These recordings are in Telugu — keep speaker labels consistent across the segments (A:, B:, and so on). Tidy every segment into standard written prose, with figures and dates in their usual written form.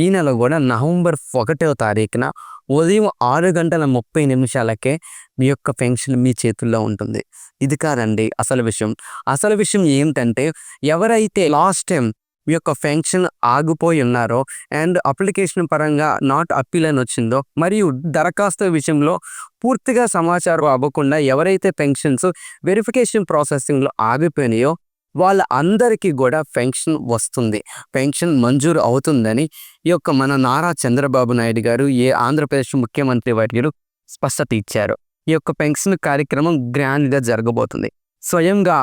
A: ఈ నెల కూడా నవంబర్ 1వ తారీఖున ఉదయం 6:30 మీ యొక్క పెన్షన్ మీ చేతుల్లో ఉంటుంది. ఇది కాదండి అసలు విషయం. అసలు విషయం ఏంటంటే ఎవరైతే లాస్ట్ టైం మీ యొక్క పెన్షన్ ఆగిపోయి ఉన్నారో అండ్ అప్లికేషన్ పరంగా నాట్ అప్పీల్ అని వచ్చిందో మరియు దరఖాస్తు విషయంలో పూర్తిగా సమాచారం అవ్వకుండా ఎవరైతే పెన్షన్స్ వెరిఫికేషన్ ప్రాసెసింగ్లో ఆగిపోయినాయో వాళ్ళ అందరికీ కూడా పెన్షన్ వస్తుంది, పెన్షన్ మంజూరు అవుతుందని ఈ యొక్క మన నారా చంద్రబాబు నాయుడు గారు ఆంధ్రప్రదేశ్ ముఖ్యమంత్రి వర్యులు స్పష్టత ఇచ్చారు. ఈ యొక్క పెన్షన్ కార్యక్రమం గ్రాండ్గా జరగబోతుంది. స్వయంగా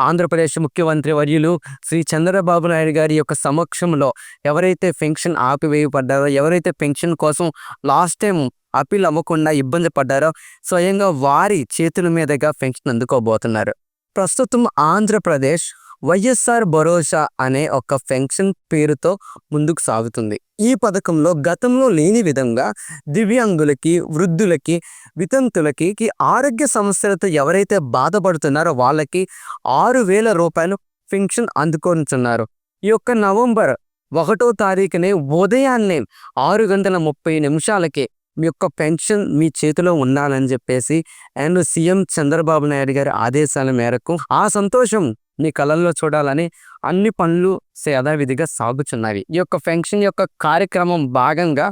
A: ఆంధ్రప్రదేశ్ ముఖ్యమంత్రి వర్యులు శ్రీ చంద్రబాబు నాయుడు గారి యొక్క సమక్షంలో ఎవరైతే పెన్షన్ ఆపివేయబడ్డారో, ఎవరైతే పెన్షన్ కోసం లాస్ట్ టైం అప్పీల్ అవ్వకుండా ఇబ్బంది పడ్డారో స్వయంగా వారి చేతుల మీదుగా పెన్షన్ అందుకోబోతున్నారు. ప్రస్తుతం ఆంధ్రప్రదేశ్ వైఎస్ఆర్ భరోసా అనే ఒక పెన్షన్ పేరుతో ముందుకు సాగుతుంది. ఈ పథకంలో గతంలో లేని విధంగా దివ్యాంగులకి, వృద్ధులకి, వితంతులకి ఆరోగ్య సమస్యలతో ఎవరైతే బాధపడుతున్నారో వాళ్ళకి 6,000 రూపాయలు పెన్షన్ అందుకుంటున్నారు. ఈ యొక్క నవంబర్ 1వ తారీఖునే ఉదయాన్నే 6:30 మీ యొక్క పెన్షన్ మీ చేతిలో ఉండాలని చెప్పేసి అండ్ సీఎం చంద్రబాబు నాయుడు గారి ఆదేశాల మేరకు ఆ సంతోషం మీ కళ్ళల్లో చూడాలని అన్ని పనులు యథావిధిగా సాగుచున్నవి. ఈ యొక్క పెన్షన్ యొక్క కార్యక్రమం భాగంగా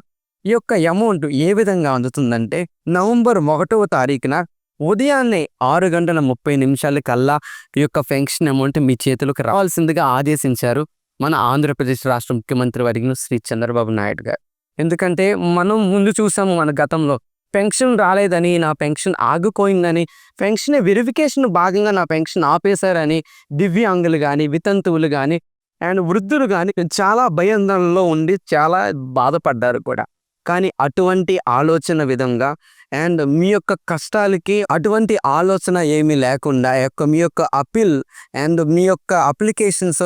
A: ఈ యొక్క అమౌంట్ ఏ విధంగా అందుతుందంటే నవంబర్ 1వ తారీఖున ఉదయాన్నే 6:30 ఈ యొక్క పెన్షన్ అమౌంట్ మీ చేతులకు రావాల్సిందిగా ఆదేశించారు మన ఆంధ్రప్రదేశ్ రాష్ట్ర ముఖ్యమంత్రి వర్యులు శ్రీ చంద్రబాబు నాయుడు గారు. ఎందుకంటే మనం ముందు చూసాము మన గతంలో పెన్షన్ రాలేదని, నా పెన్షన్ ఆగిపోయిందని, పెన్షన్ వెరిఫికేషన్ భాగంగా నా పెన్షన్ ఆపేశారని దివ్యాంగులు కానీ, వితంతువులు కానీ అండ్ వృద్ధులు కానీ చాలా భయాందోళనలో ఉండి చాలా బాధపడ్డారు కూడా. కానీ అటువంటి ఆలోచన విధంగా అండ్ మీ యొక్క కష్టాలకి అటువంటి ఆలోచన ఏమీ లేకుండా మీ యొక్క అప్పీల్ అండ్ మీ యొక్క అప్లికేషన్స్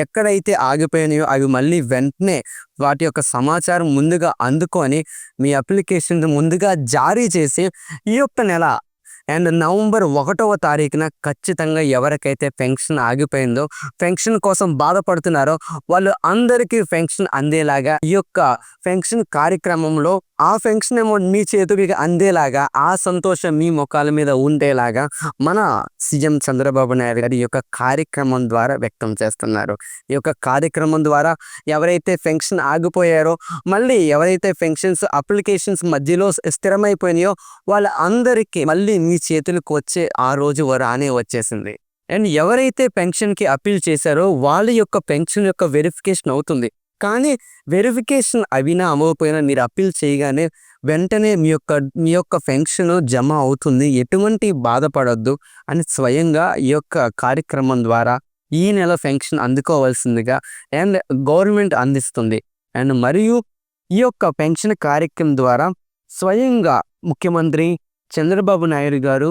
A: ఎక్కడైతే ఆగిపోయినాయో అవి మళ్ళీ వెంటనే వాటి యొక్క సమాచారం ముందుగా అందుకొని మీ అప్లికేషన్ ముందుగా జారీ చేసి ఈ యొక్క నెల అండ్ నవంబర్ 1వ తారీఖున ఖచ్చితంగా ఎవరికైతే పెన్షన్ ఆగిపోయిందో, పెన్షన్ కోసం బాధపడుతున్నారో వాళ్ళు అందరికీ పెన్షన్ అందేలాగా ఈ యొక్క పెన్షన్ కార్యక్రమంలో ఆ పెన్షన్ అమౌంట్ మీ చేతికి అందేలాగా, ఆ సంతోషం మీ ముఖాల మీద ఉండేలాగా మన సీఎం చంద్రబాబు నాయుడు గారు ఈ యొక్క కార్యక్రమం ద్వారా వ్యక్తం చేస్తున్నారు. ఈ యొక్క కార్యక్రమం ద్వారా ఎవరైతే పెన్షన్ ఆగిపోయారో మళ్ళీ ఎవరైతే పెన్షన్స్ అప్లికేషన్స్ మధ్యలో స్థిరమైపోయినాయో వాళ్ళ అందరికీ మళ్ళీ మీ చేతులకు వచ్చే ఆ రోజు రానే వచ్చేసింది. అండ్ ఎవరైతే పెన్షన్కి అప్పీల్ చేశారో వాళ్ళ యొక్క పెన్షన్ యొక్క వెరిఫికేషన్ అవుతుంది. కానీ వెరిఫికేషన్ అవినా అవ్వకపోయినా మీరు అప్పీల్ చేయగానే వెంటనే మీ యొక్క పెన్షన్ జమ అవుతుంది, ఎటువంటి బాధపడొద్దు అని స్వయంగా ఈ యొక్క కార్యక్రమం ద్వారా ఈ నెల పెన్షన్ అందుకోవాల్సిందిగా అండ్ గవర్నమెంట్ అందిస్తుంది. అండ్ మరియు ఈ యొక్క పెన్షన్ కార్యక్రమం ద్వారా స్వయంగా ముఖ్యమంత్రి చంద్రబాబు నాయుడు గారు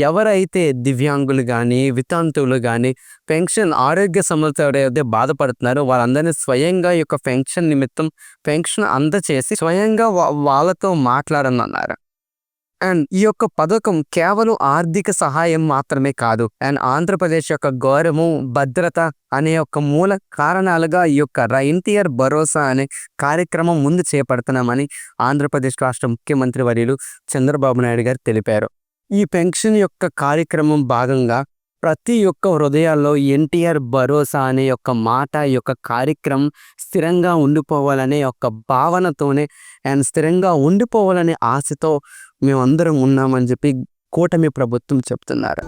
A: ఎవరైతే దివ్యాంగులు కానీ, వితంతువులు కానీ పెన్షన్ ఆరోగ్య సమస్యలు అయితే బాధపడుతున్నారో వాళ్ళందరినీ స్వయంగా ఈ యొక్క పెన్షన్ నిమిత్తం పెన్షన్ అందచేసి స్వయంగా వాళ్ళతో మాట్లాడనున్నారు. అండ్ ఈ యొక్క పథకం కేవలం ఆర్థిక సహాయం మాత్రమే కాదు, అండ్ ఆంధ్రప్రదేశ్ యొక్క గౌరవం, భద్రత అనే యొక్క మూల కారణాలుగా ఈ యొక్క ఎన్టీఆర్ భరోసా అనే కార్యక్రమం ముందు చేపడుతున్నామని ఆంధ్రప్రదేశ్ రాష్ట్ర ముఖ్యమంత్రి వర్యులు చంద్రబాబు నాయుడు గారు తెలిపారు. ఈ పెన్షన్ యొక్క కార్యక్రమం భాగంగా ప్రతి ఒక్క హృదయాల్లో ఎన్టీఆర్ భరోసా అనే యొక్క మాట, ఈ యొక్క కార్యక్రమం స్థిరంగా ఉండిపోవాలనే ఒక భావనతోనే అండ్ స్థిరంగా ఉండిపోవాలనే ఆశతో మేమందరం ఉన్నామని చెప్పి కూటమి ప్రభుత్వం చెప్తున్నారు.